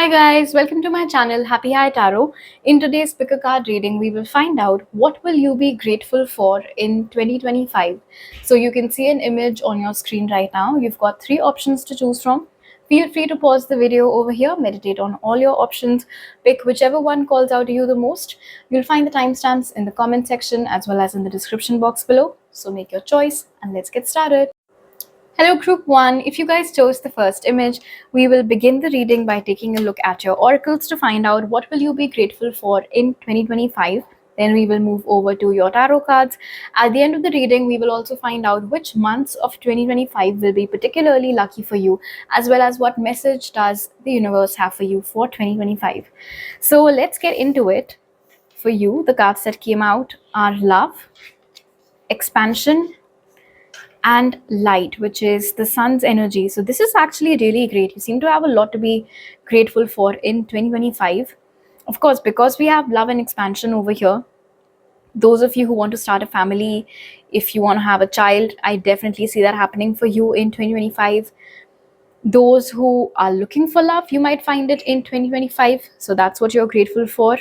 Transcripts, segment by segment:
Hi guys, welcome to my channel Happy High Tarot. In today's pick a card reading, we will find out what will you be grateful for in 2025. So you can see an image on your screen right now. You've got three options to choose from. Feel free to pause the video over here, meditate on all your options, pick whichever one calls out to you the most. You'll find the timestamps in the comment section as well as in the description box below. So make your choice and let's get started. Hello group 1, if you guys chose the first image, we will begin the reading by taking a look at your oracles to find out what will you be grateful for in 2025. Then we will move over to your tarot cards. At the end of the reading, we will also find out which months of 2025 will be particularly lucky for you, as well as what message does the universe have for you for 2025. So let's get into it. For you, the cards that came out are love, expansion, and light, which is the sun's energy. So this is actually really great. You seem to have a lot to be grateful for in 2025. Of course, because we have love and expansion over here, those of you who want to start a family, if you want to have a child, I definitely see that happening for you in 2025. Those who are looking for love, you might find it in 2025. So that's what you're grateful for.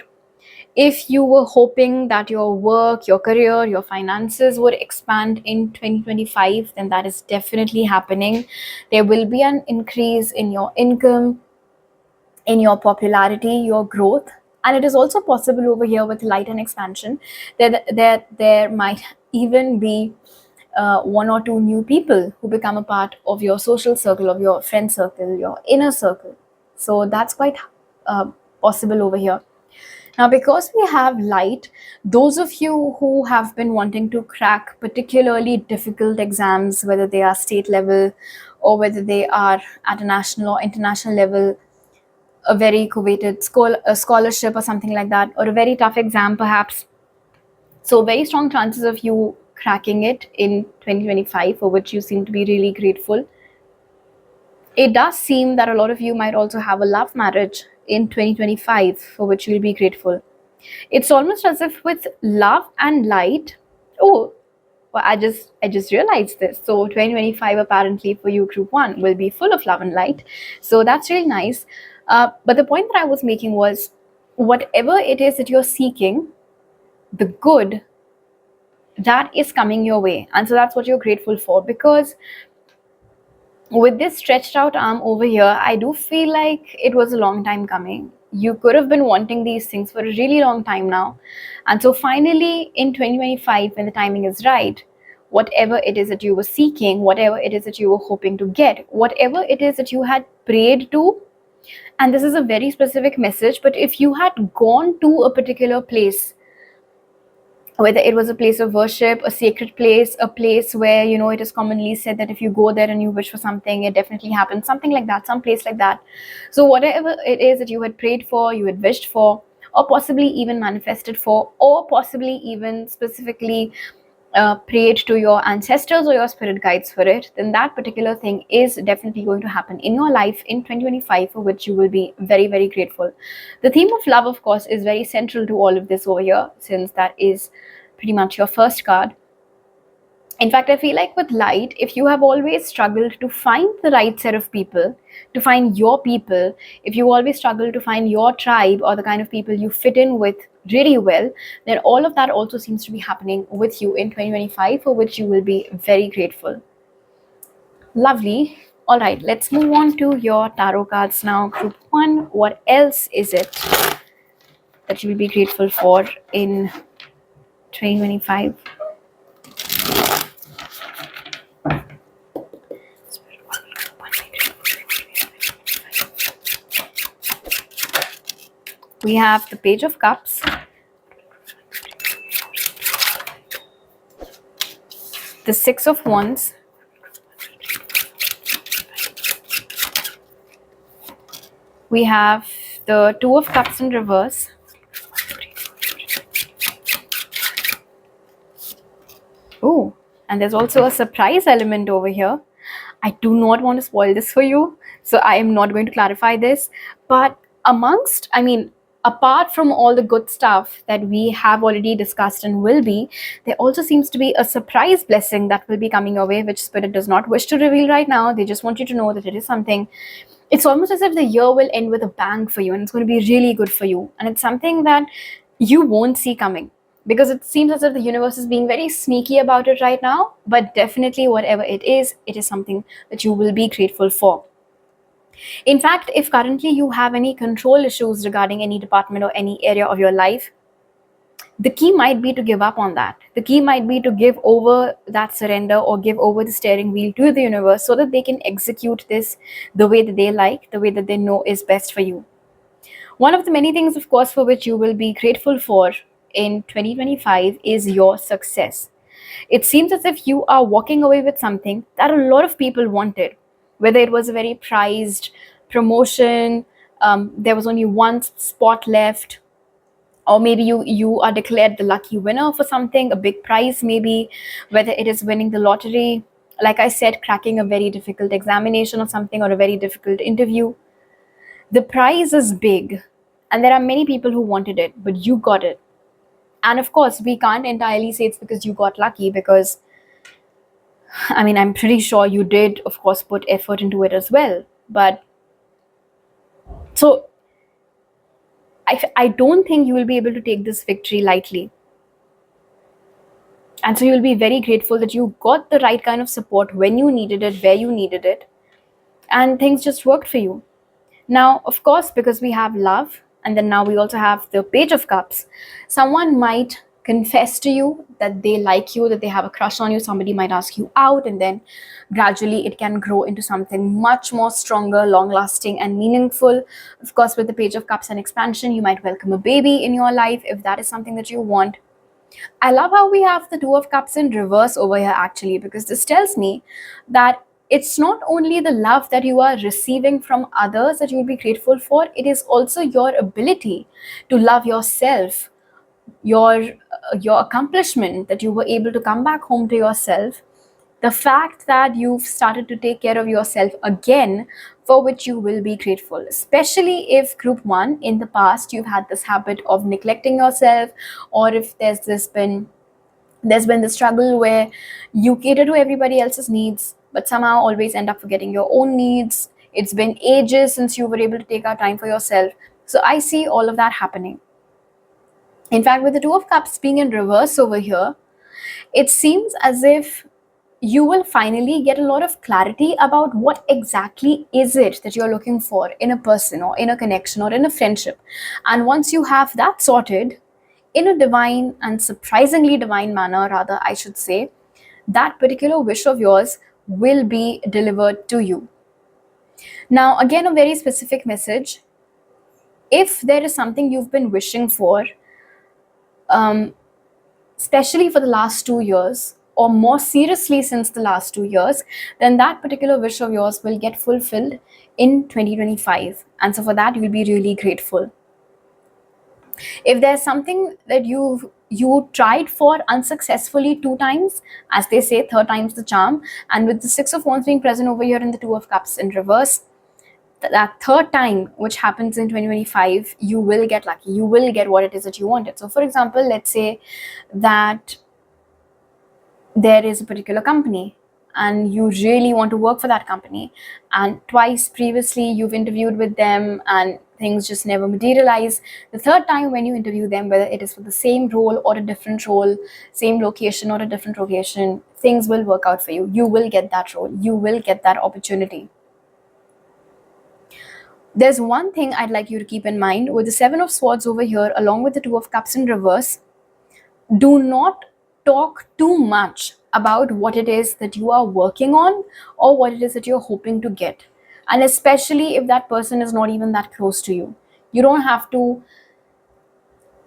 If you were hoping that your work, your career, your finances would expand in 2025, then that is definitely happening. There will be an increase in your income, in your popularity, your growth. And it is also possible over here with light and expansion that there might even be one or two new people who become a part of your social circle, of your friend circle, your inner circle. So that's quite possible over here. Now, because we have light, those of you who have been wanting to crack particularly difficult exams, whether they are state level or whether they are at a national or international level, a very coveted scholarship or something like that, or a very tough exam perhaps. So very strong chances of you cracking it in 2025, for which you seem to be really grateful. It does seem that a lot of you might also have a love marriage in 2025, for which you'll be grateful. It's almost as if with love and light. Oh, well, I just realized this. So 2025 apparently for you group 1 will be full of love and light. So that's really nice. But the point that I was making was, whatever it is that you're seeking, the good that is coming your way. And so that's what you're grateful for, because with this stretched out arm over here, I do feel like it was a long time coming. You could have been wanting these things for a really long time now. And so finally in 2025, when the timing is right, whatever it is that you were seeking, whatever it is that you were hoping to get, whatever it is that you had prayed to, and this is a very specific message, but if you had gone to a particular place, whether it was a place of worship, a sacred place, a place where, it is commonly said that if you go there and you wish for something, it definitely happens, something like that, some place like that. So whatever it is that you had prayed for, you had wished for, or possibly even manifested for, or possibly even specifically prayed to your ancestors or your spirit guides for it, then that particular thing is definitely going to happen in your life in 2025, for which you will be very, very grateful. The theme of love, of course, is very central to all of this over here, since that is pretty much your first card. In fact, I feel like with light, if you have always struggled to find the right set of people, to find your people, if you always struggle to find your tribe or the kind of people you fit in with really well, then all of that also seems to be happening with you in 2025, for which you will be very grateful. Lovely. All right, let's move on to your tarot cards now. Group 1, what else is it that you will be grateful for in 2025? We have the Page of Cups, the Six of Wands, we have the Two of Cups in reverse, oh, and there's also a surprise element over here. I do not want to spoil this for you, so I am not going to clarify this, but apart from all the good stuff that we have already discussed and will be, there also seems to be a surprise blessing that will be coming your way, which Spirit does not wish to reveal right now. They just want you to know that it is something. It's almost as if the year will end with a bang for you and it's going to be really good for you. And it's something that you won't see coming because it seems as if the universe is being very sneaky about it right now. But definitely, whatever it is something that you will be grateful for. In fact, if currently you have any control issues regarding any department or any area of your life, the key might be to give up on that. The key might be to give over that surrender or give over the steering wheel to the universe so that they can execute this the way that they like, the way that they know is best for you. One of the many things, of course, for which you will be grateful for in 2025 is your success. It seems as if you are walking away with something that a lot of people wanted, whether it was a very prized promotion, there was only one spot left, or maybe you are declared the lucky winner for something, a big prize maybe, whether it is winning the lottery, like I said, cracking a very difficult examination or something, or a very difficult interview. The prize is big, and there are many people who wanted it, but you got it. And of course, we can't entirely say it's because you got lucky, because I mean, I'm pretty sure you did, of course, put effort into it as well. But so I don't think you will be able to take this victory lightly. And so you'll be very grateful that you got the right kind of support when you needed it, where you needed it, and things just worked for you. Now, of course, because we have love, and then now we also have the Page of Cups, someone might confess to you that they like you, that they have a crush on you. Somebody might ask you out, and then gradually it can grow into something much more stronger, long lasting, and meaningful. Of course, with the Page of Cups and expansion, you might welcome a baby in your life if that is something that you want. I love how we have the Two of Cups in reverse over here, actually, because this tells me that it's not only the love that you are receiving from others that you'll be grateful for, it is also your ability to love yourself, your accomplishment that you were able to come back home to yourself, the fact that you've started to take care of yourself again, for which you will be grateful, especially if group 1 in the past you've had this habit of neglecting yourself, or if there's been the struggle where you cater to everybody else's needs but somehow always end up forgetting your own needs. It's been ages since you were able to take out time for yourself. So I see all of that happening. In fact, with the Two of Cups being in reverse over here, it seems as if you will finally get a lot of clarity about what exactly is it that you're looking for in a person, or in a connection, or in a friendship. And once you have that sorted, in a divine and surprisingly divine manner, rather, I should say, that particular wish of yours will be delivered to you. Now, again, a very specific message. If there is something you've been wishing for, especially for the last 2 years, or more seriously since the last 2 years, then that particular wish of yours will get fulfilled in 2025. And so for that, you'll be really grateful. If there's something that you tried for unsuccessfully 2 times, as they say, third time's the charm, and with the Six of Wands being present over here in the Two of Cups in reverse, that third time, which happens in 2025, you will get lucky. You will get what it is that you wanted. So for example, let's say that there is a particular company and you really want to work for that company, and twice previously you've interviewed with them and things just never materialize. The third time when you interview them, whether it is for the same role or a different role, same location or a different location, things will work out for you. You will get that role, you will get that opportunity. There's one thing I'd like you to keep in mind with the Seven of Swords over here along with the Two of Cups in reverse. Do not talk too much about what it is that you are working on or what it is that you're hoping to get. And especially if that person is not even that close to you. You don't have to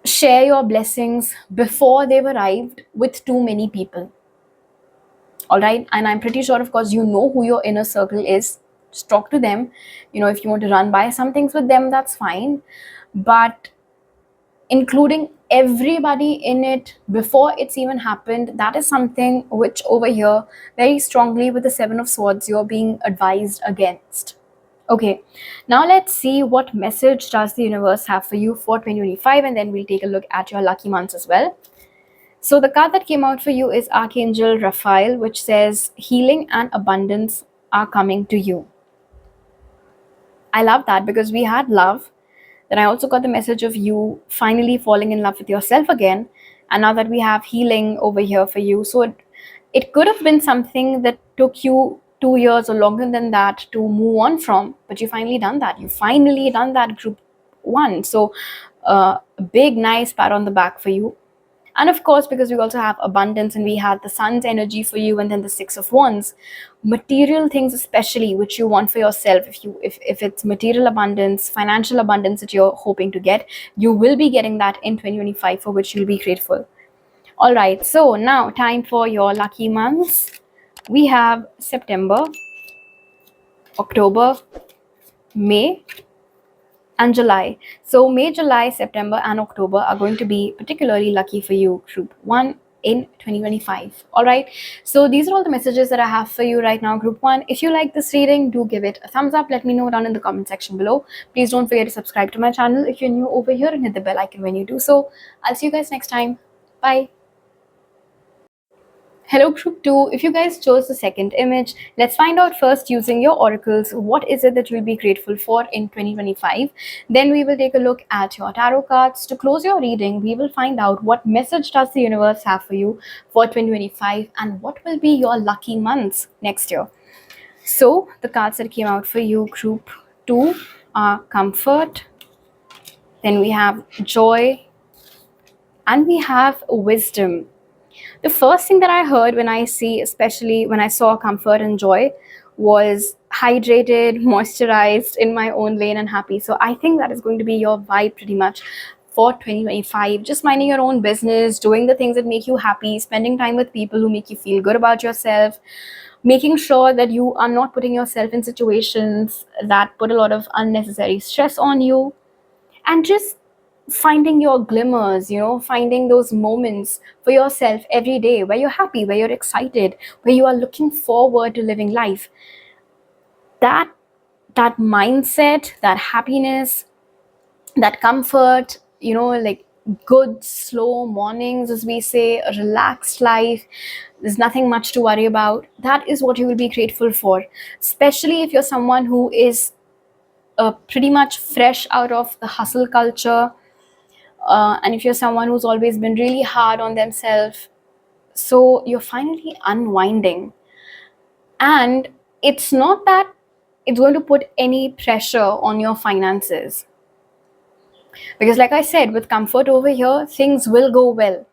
share your blessings before they've arrived with too many people. All right. And I'm pretty sure, of course, you know who your inner circle is. Just talk to them. If you want to run by some things with them, that's fine. But including everybody in it before it's even happened, that is something which over here very strongly with the Seven of Swords you're being advised against. Okay, now let's see what message does the universe have for you for 2025, and then we'll take a look at your lucky months as well. So the card that came out for you is Archangel Raphael, which says healing and abundance are coming to you. I love that because we had love. Then I also got the message of you finally falling in love with yourself again. And now that we have healing over here for you. So it could have been something that took you 2 years or longer than that to move on from, but you finally done that. You finally done that, group one. So a big, nice pat on the back for you. And of course, because we also have abundance and we had the sun's energy for you and then the six of wands, material things especially which you want for yourself, if it's material abundance, financial abundance that you're hoping to get, you will be getting that in 2025, for which you'll be grateful. All right, so now time for your lucky months. We have September, October, May, and July. So May, July, September, and October are going to be particularly lucky for you, group one, in 2025. All right. So these are all the messages that I have for you right now, group one. If you like this reading, do give it a thumbs up. Let me know down in the comment section below. Please don't forget to subscribe to my channel if you're new over here, and hit the bell icon when you do so. I'll see you guys next time. Bye. Hello group 2, if you guys chose the second image, let's find out first using your oracles what is it that you'll be grateful for in 2025. Then we will take a look at your tarot cards. To close your reading, we will find out what message does the universe have for you for 2025 and what will be your lucky months next year. So the cards that came out for you, group 2, are comfort, then we have joy, and we have wisdom. The first thing that I heard especially when I saw comfort and joy, was hydrated, moisturized, in my own lane, and happy. So I think that is going to be your vibe pretty much for 2025. Just minding your own business, doing the things that make you happy, spending time with people who make you feel good about yourself, making sure that you are not putting yourself in situations that put a lot of unnecessary stress on you, and just finding your glimmers, finding those moments for yourself every day where you're happy, where you're excited, where you are looking forward to living life. That mindset, that happiness, that comfort, like good slow mornings, as we say, a relaxed life, there's nothing much to worry about. That is what you will be grateful for, especially if you're someone who is pretty much fresh out of the hustle culture, and if you're someone who's always been really hard on themselves, so you're finally unwinding. And it's not that it's going to put any pressure on your finances, because like I said, with comfort over here, things will go well.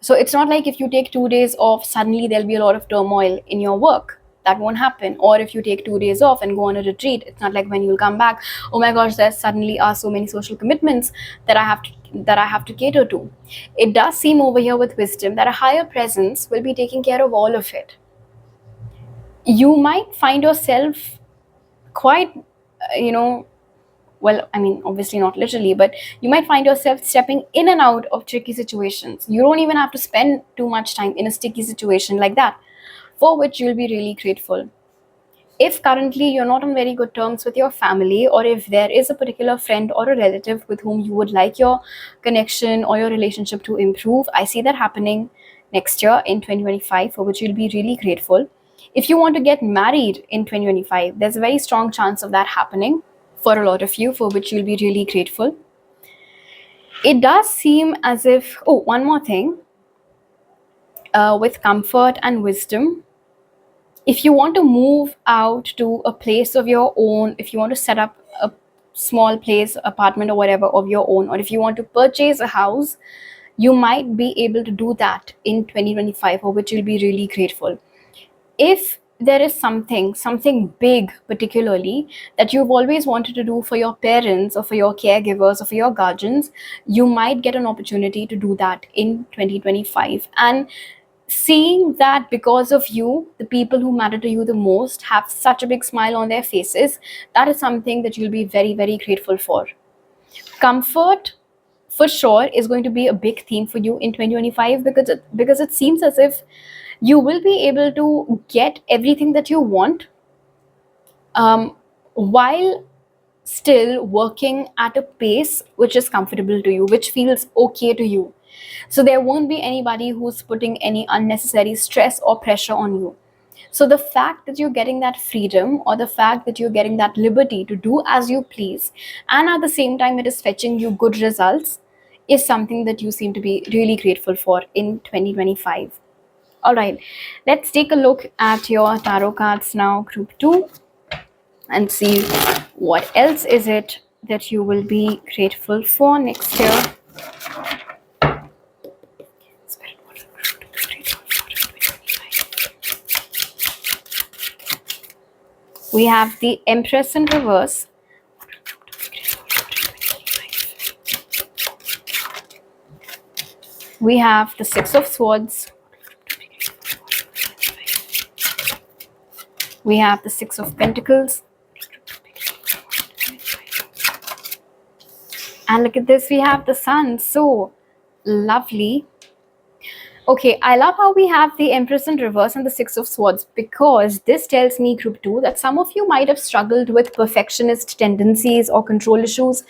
So it's not like if you take 2 days off, suddenly there'll be a lot of turmoil in your work. That won't happen. Or if you take 2 days off and go on a retreat, it's not like when you'll come back, oh my gosh, there suddenly are so many social commitments that I have to cater to. It does seem over here with wisdom that a higher presence will be taking care of all of it. You might find yourself quite, well, I mean, obviously not literally, but you might find yourself stepping in and out of tricky situations. You don't even have to spend too much time in a sticky situation like that, for which you'll be really grateful. If currently you're not on very good terms with your family, or if there is a particular friend or a relative with whom you would like your connection or your relationship to improve, I see that happening next year in 2025, for which you'll be really grateful. If you want to get married in 2025, there's a very strong chance of that happening for a lot of you, for which you'll be really grateful. It does seem as if, oh, one more thing, with comfort and wisdom, if you want to move out to a place of your own, if you want to set up a small place, apartment or whatever of your own, or if you want to purchase a house, you might be able to do that in 2025, for which you'll be really grateful. If there is something big particularly that you've always wanted to do for your parents or for your caregivers or for your guardians, you might get an opportunity to do that in 2025. And seeing that because of you, the people who matter to you the most have such a big smile on their faces, that is something that you'll be very, very grateful for. Comfort for sure is going to be a big theme for you in 2025, because it seems as if you will be able to get everything that you want, while still working at a pace which is comfortable to you, which feels okay to you. So there won't be anybody who's putting any unnecessary stress or pressure on you. So the fact that you're getting that freedom, or the fact that you're getting that liberty to do as you please, and at the same time it is fetching you good results, is something that you seem to be really grateful for in 2025. All right, let's take a look at your tarot cards now, group 2, and see what else is it that you will be grateful for next year. Spirit, what are you to be grateful for in 2025? We have the Empress in reverse. We have the Six of Swords. We have the Six of Pentacles. And look at this, we have the Sun. So lovely. Okay, I love how we have the Empress in reverse and the Six of Swords, because this tells me, group 2, that some of you might have struggled with perfectionist tendencies or control issues.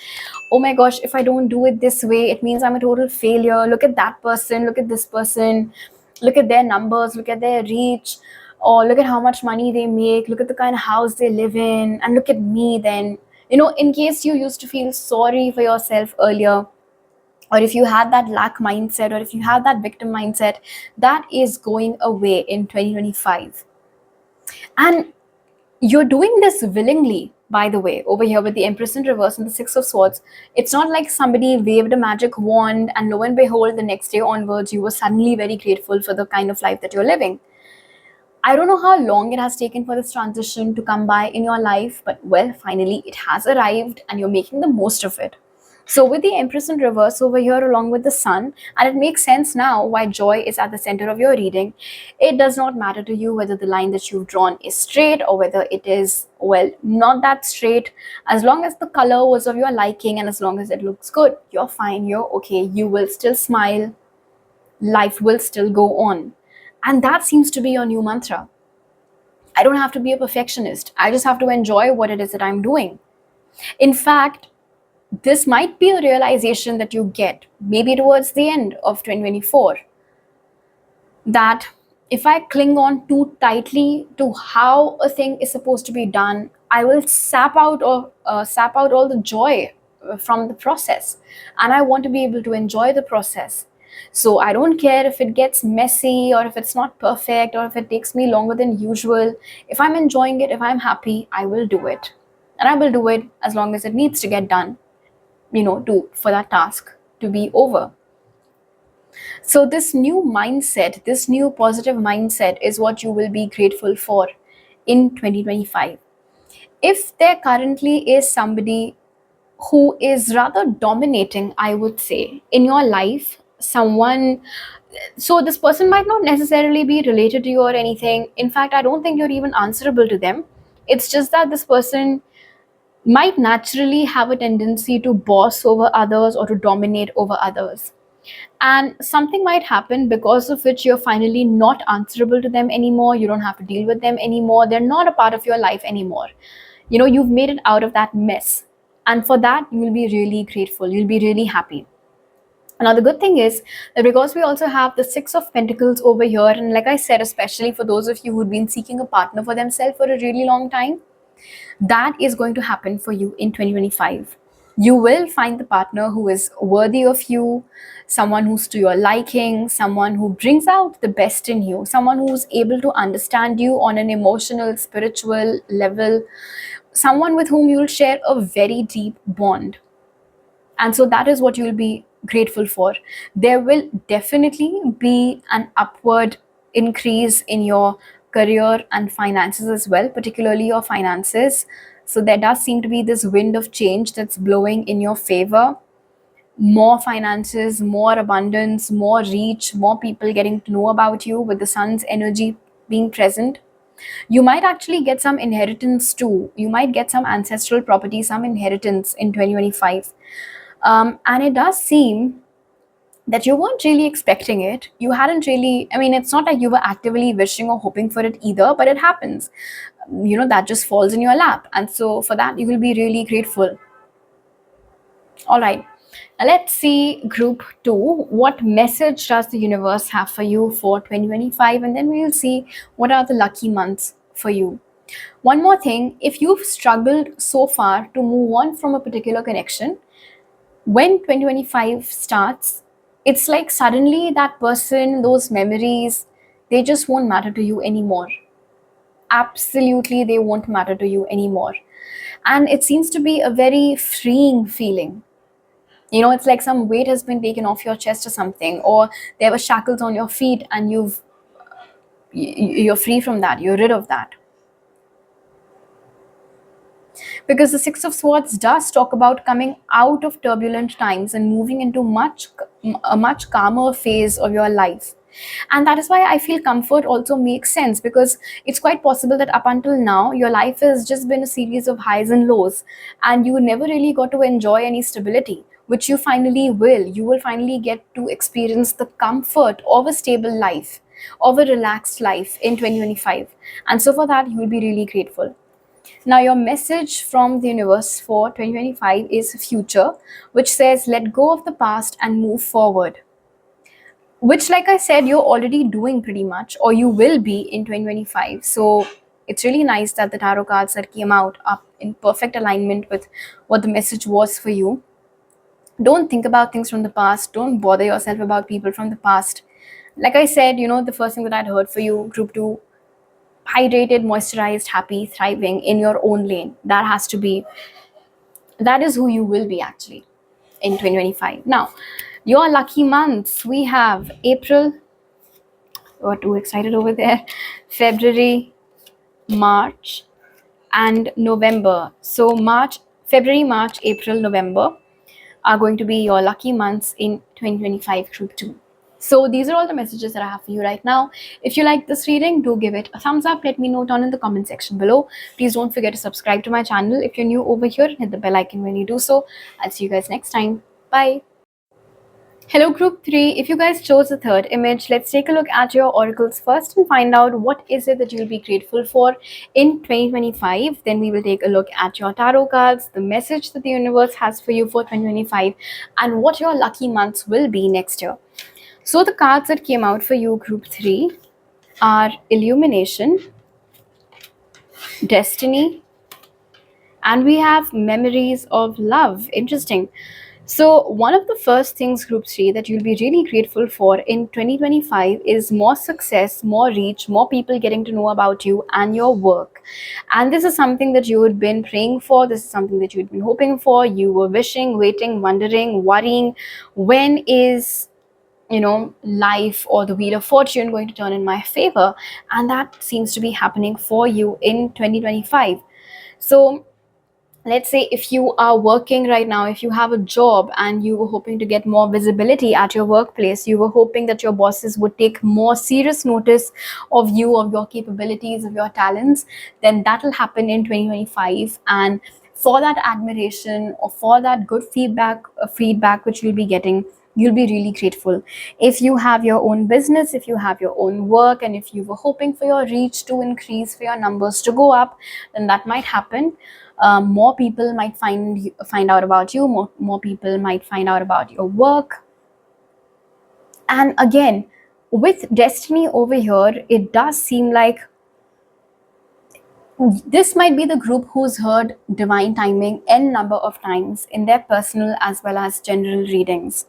Oh my gosh, if I don't do it this way, it means I'm a total failure. Look at that person, look at this person, look at their numbers, look at their reach, or look at how much money they make, look at the kind of house they live in, and look at me then. In case you used to feel sorry for yourself earlier, or if you had that lack mindset, or if you had that victim mindset, that is going away in 2025. And you're doing this willingly, by the way, over here with the Empress in reverse and the Six of Swords. It's not like somebody waved a magic wand and lo and behold, the next day onwards, you were suddenly very grateful for the kind of life that you're living. I don't know how long it has taken for this transition to come by in your life, but well, finally it has arrived and you're making the most of it. So with the Empress in reverse over here along with the Sun, and it makes sense now why joy is at the center of your reading. It does not matter to you whether the line that you've drawn is straight or whether it is, well, not that straight. As long as the color was of your liking and as long as it looks good, you're fine, you're okay, you will still smile, life will still go on. And that seems to be your new mantra. I don't have to be a perfectionist. I just have to enjoy what it is that I'm doing. In fact, this might be a realization that you get maybe towards the end of 2024, that if I cling on too tightly to how a thing is supposed to be done, I will sap out all the joy from the process, and I want to be able to enjoy the process. So I don't care if it gets messy or if it's not perfect or if it takes me longer than usual. If I'm enjoying it, if I'm happy, I will do it, and I will do it as long as it needs to get done, for that task to be over. So this new mindset, this new positive mindset is what you will be grateful for in 2025. If there currently is somebody who is rather dominating, I would say, in your life, someone, so this person might not necessarily be related to you or anything. In fact, I don't think you're even answerable to them. It's just that this person might naturally have a tendency to boss over others or to dominate over others. And something might happen because of which you're finally not answerable to them anymore. You don't have to deal with them anymore. They're not a part of your life anymore. You've made it out of that mess. And for that, you'll be really grateful. You'll be really happy. Now, the good thing is that because we also have the Six of Pentacles over here, and like I said, especially for those of you who've been seeking a partner for themselves for a really long time, that is going to happen for you in 2025. You will find the partner who is worthy of you, someone who's to your liking, someone who brings out the best in you, someone who's able to understand you on an emotional, spiritual level, someone with whom you'll share a very deep bond. And so that is what you'll be grateful for. There will definitely be an upward increase in your career and finances as well, particularly your finances. So there does seem to be this wind of change that's blowing in your favor. More finances, more abundance, more reach, more people getting to know about you with the Sun's energy being present. You might actually get some inheritance too. You might get some ancestral property, some inheritance in 2025. And it does seem that you weren't really expecting it. You hadn't really, it's not like you were actively wishing or hoping for it either, but it happens. That just falls in your lap. And so for that, you will be really grateful. All right. Now let's see group 2. What message does the universe have for you for 2025? And then we'll see what are the lucky months for you. One more thing, if you've struggled so far to move on from a particular connection, when 2025 starts, it's like suddenly that person, those memories, they just won't matter to you anymore. Absolutely, they won't matter to you anymore. And it seems to be a very freeing feeling. You know, it's like some weight has been taken off your chest or something, or there were shackles on your feet and you're free from that, you're rid of that. Because the Six of Swords does talk about coming out of turbulent times and moving into a much calmer phase of your life. And that is why I feel comfort also makes sense, because it's quite possible that up until now your life has just been a series of highs and lows, and you never really got to enjoy any stability, which you finally will. You will finally get to experience the comfort of a stable life, of a relaxed life in 2025. And so for that you will be really grateful. Now, your message from the universe for 2025 is future, which says let go of the past and move forward. Which, like I said, you're already doing pretty much, or you will be in 2025. So it's really nice that the tarot cards that came out are in perfect alignment with what the message was for you. Don't think about things from the past. Don't bother yourself about people from the past. Like I said, the first thing that I'd heard for you, group 2, hydrated, moisturized, happy, thriving in your own lane. That is who you will be actually in 2025. Now, your lucky months, we have April, we're too excited over there, February, March, and November. So February, March, April, November are going to be your lucky months in 2025 group 2. So these are all the messages that I have for you right now. If you like this reading, do give it a thumbs up. Let me know down in the comment section below. Please don't forget to subscribe to my channel. If you're new over here, hit the bell icon when you do so. I'll see you guys next time. Bye. Hello group 3, if you guys chose the third image, let's take a look at your oracles first and find out what is it that you'll be grateful for in 2025. Then we will take a look at your tarot cards, the message that the universe has for you for 2025, and what your lucky months will be next year. So the cards that came out for you group 3 are Illumination, Destiny, and we have Memories of Love. Interesting. So one of the first things group 3 that you'll be really grateful for in 2025 is more success, more reach, more people getting to know about you and your work. And this is something that you had been praying for. This is something that you'd been hoping for. You were wishing, waiting, wondering, worrying, when is life or the wheel of fortune going to turn in my favor? And that seems to be happening for you in 2025. So let's say if you are working right now, if you have a job and you were hoping to get more visibility at your workplace, you were hoping that your bosses would take more serious notice of you, of your capabilities, of your talents, then that will happen in 2025. And for that admiration or for that good feedback which you'll be getting, you'll be really grateful. If you have your own business, if you have your own work, and if you were hoping for your reach to increase, for your numbers to go up, then that might happen. More people might find out about you. More people might find out about your work. And again, with Destiny over here, it does seem like this might be the group who's heard divine timing n number of times in their personal as well as general readings.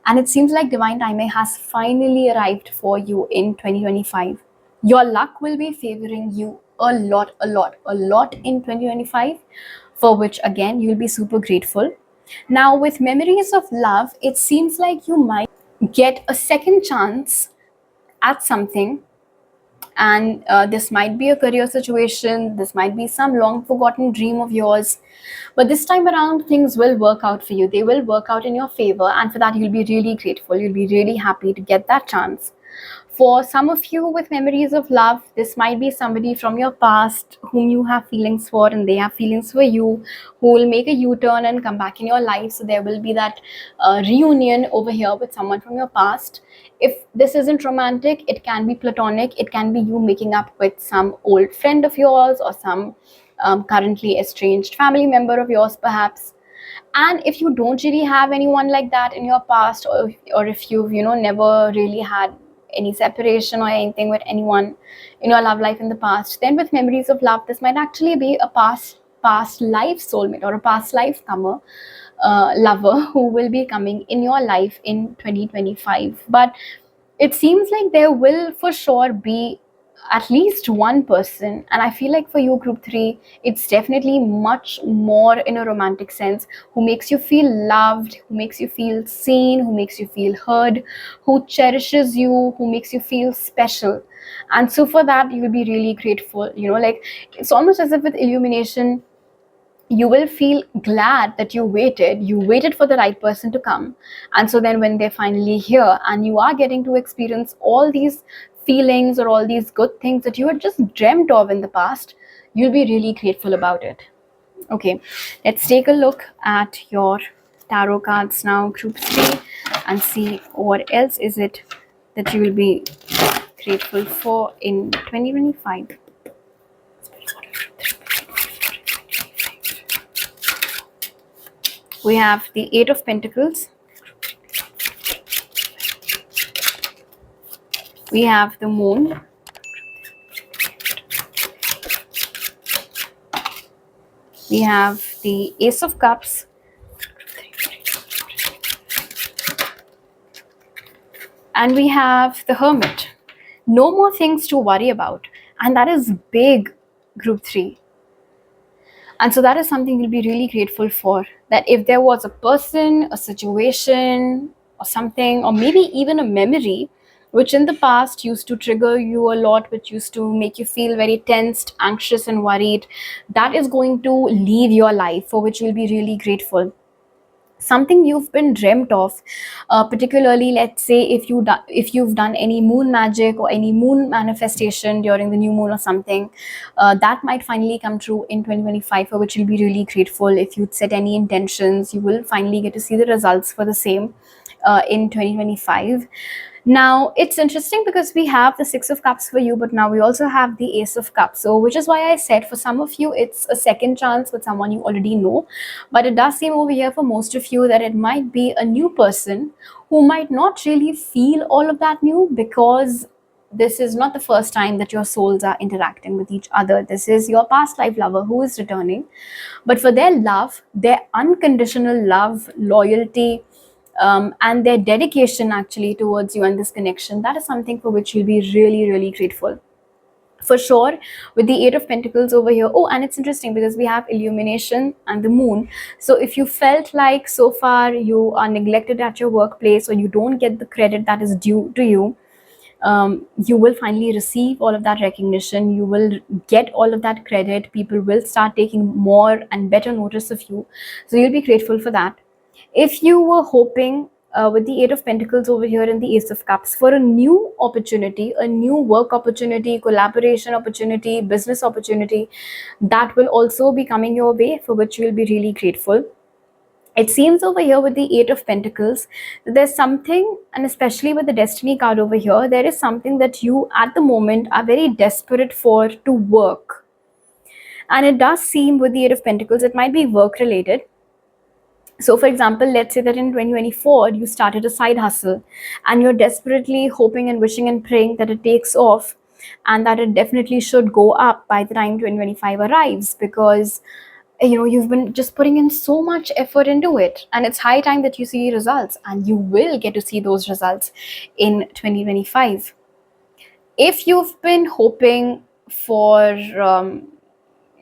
And it seems like divine timing has finally arrived for you in 2025. Your luck will be favoring you a lot in 2025, for which again you'll be super grateful. Now, with Memories of Love, it seems like you might get a second chance at something. And this might be a career situation, this might be some long forgotten dream of yours, but this time around things will work out for you. They will work out in your favor, and for that you'll be really grateful. You'll be really happy to get that chance. For some of you with Memories of Love, this might be somebody from your past whom you have feelings for and they have feelings for you, who will make a U-turn and come back in your life. So there will be that reunion over here with someone from your past. If this isn't romantic, it can be platonic. It can be you making up with some old friend of yours or some currently estranged family member of yours perhaps. And if you don't really have anyone like that in your past, or if you've never really had any separation or anything with anyone in your love life in the past, then with memories of love, this might actually be a past life soulmate or a past life comer, lover who will be coming in your life in 2025. But it seems like there will for sure be at least one person, and I feel like for you, group 3, it's definitely much more in a romantic sense, who makes you feel loved, who makes you feel seen, who makes you feel heard, who cherishes you, who makes you feel special. And so for that, you will be really grateful. Like, it's almost as if with illumination, you will feel glad that you waited for the right person to come. And so then when they're finally here and you are getting to experience all these feelings or all these good things that you had just dreamt of in the past, you'll be really grateful about it. Okay, let's take a look at your tarot cards now, group 3, and see what else is it that you will be grateful for in 2025. We have the 8 of Pentacles. We have the Moon. We have the Ace of Cups. And we have the Hermit. No more things to worry about. And that is big, group 3. And so that is something you'll be really grateful for. That if there was a person, a situation, or something, or maybe even a memory, which in the past used to trigger you a lot, which used to make you feel very tensed, anxious, and worried, that is going to leave your life, for which you'll be really grateful. Something you've been dreamt of, particularly, let's say, if you've done any moon magic or any moon manifestation during the new moon or something, that might finally come true in 2025, for which you'll be really grateful. If you'd set any intentions, you will finally get to see the results for the same in 2025. Now, it's interesting because we have the 6 of Cups for you, but now we also have the Ace of Cups. So, which is why I said for some of you, it's a second chance with someone you already know. But it does seem over here for most of you that it might be a new person who might not really feel all of that new, because this is not the first time that your souls are interacting with each other. This is your past life lover who is returning. But for their love, their unconditional love, loyalty, and their dedication actually towards you and this connection, that is something for which you'll be really, really grateful. For sure, with the 8 of Pentacles over here. Oh, and it's interesting because we have illumination and the Moon. So if you felt like so far you are neglected at your workplace, or you don't get the credit that is due to you, you will finally receive all of that recognition. You will get all of that credit. People will start taking more and better notice of you. So you'll be grateful for that. If you were hoping, with the 8 of Pentacles over here and the Ace of Cups, for a new opportunity, a new work opportunity, collaboration opportunity, business opportunity, that will also be coming your way, for which you will be really grateful. It seems over here with the 8 of Pentacles, that there's something, and especially with the Destiny card over here, there is something that you at the moment are very desperate for to work. And it does seem with the 8 of Pentacles, it might be work related. So, for example, let's say that in 2024, you started a side hustle and you're desperately hoping and wishing and praying that it takes off, and that it definitely should go up by the time 2025 arrives, because you've been just putting in so much effort into it, and it's high time that you see results, and you will get to see those results in 2025. If you've been hoping for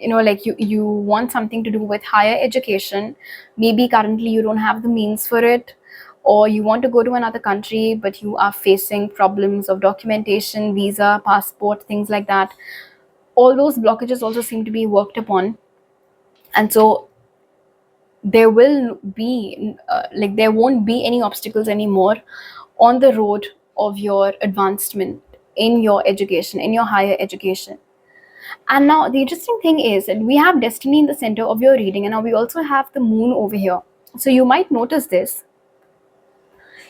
like you want something to do with higher education, maybe currently you don't have the means for it, or you want to go to another country but you are facing problems of documentation, visa, passport, things like that, all those blockages also seem to be worked upon. And so there will be there won't be any obstacles anymore on the road of your advancement in your education, in your higher education. And now the interesting thing is that we have Destiny in the center of your reading, and now we also have the Moon over here. So you might notice this,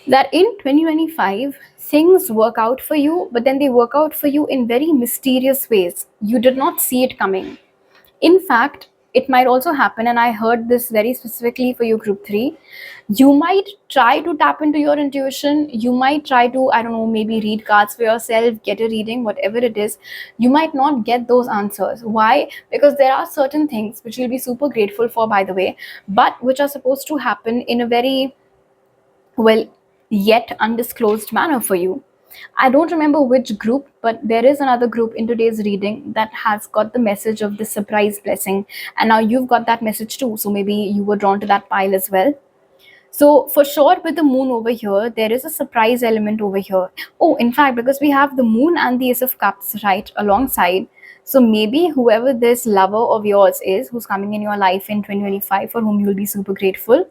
that in 2025, things work out for you, but then they work out for you in very mysterious ways. You did not see it coming. In fact, it might also happen, and I heard this very specifically for you group 3, you might try to tap into your intuition, you might try to, I don't know, maybe read cards for yourself, get a reading, whatever it is. You might not get those answers. Why? Because there are certain things which you'll be super grateful for, by the way, but which are supposed to happen in a very, well, yet undisclosed manner for you. I don't remember which group, but there is another group in today's reading that has got the message of the surprise blessing. And now you've got that message too. So maybe you were drawn to that pile as well. So for sure, with the moon over here, there is a surprise element over here. Oh, in fact, because we have the moon and the Ace of Cups right alongside. So maybe whoever this lover of yours is, who's coming in your life in 2025, for whom you'll be super grateful,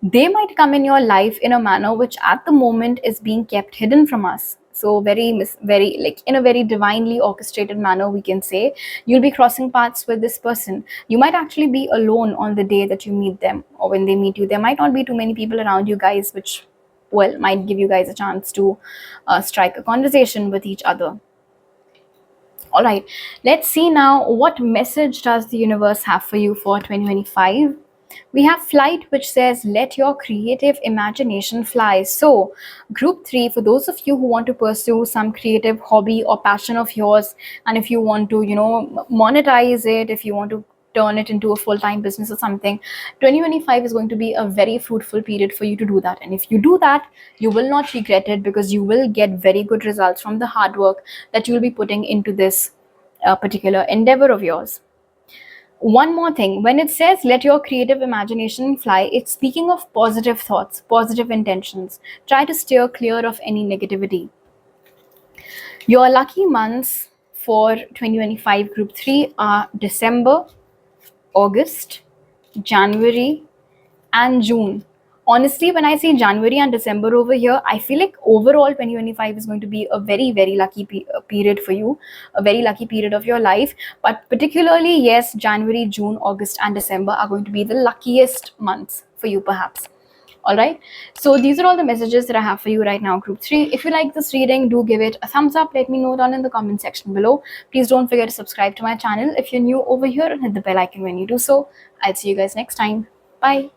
they might come in your life in a manner which at the moment is being kept hidden from us. So very like in a very divinely orchestrated manner, we can say. You'll be crossing paths with this person. You might actually be alone on the day that you meet them, or when they meet you. There might not be too many people around you guys, which, well, might give you guys a chance to strike a conversation with each other. All right, let's see now, what message does the universe have for you for 2025? We have flight, which says let your creative imagination fly. So group 3, for those of you who want to pursue some creative hobby or passion of yours, and if you want to, monetize it, if you want to turn it into a full-time business or something, 2025 is going to be a very fruitful period for you to do that. And if you do that, you will not regret it, because you will get very good results from the hard work that you will be putting into this particular endeavor of yours. One more thing, when it says let your creative imagination fly, it's speaking of positive thoughts, positive intentions. Try to steer clear of any negativity. Your lucky months for 2025 group 3 are December, August, January, and June. Honestly, when I say January and December over here, I feel like overall 2025 is going to be a very, very lucky period for you, a very lucky period of your life. But particularly, yes, January, June, August, and December are going to be the luckiest months for you, perhaps. All right. So these are all the messages that I have for you right now, group 3. If you like this reading, do give it a thumbs up. Let me know down in the comment section below. Please don't forget to subscribe to my channel if you're new over here, and hit the bell icon when you do so. I'll see you guys next time. Bye.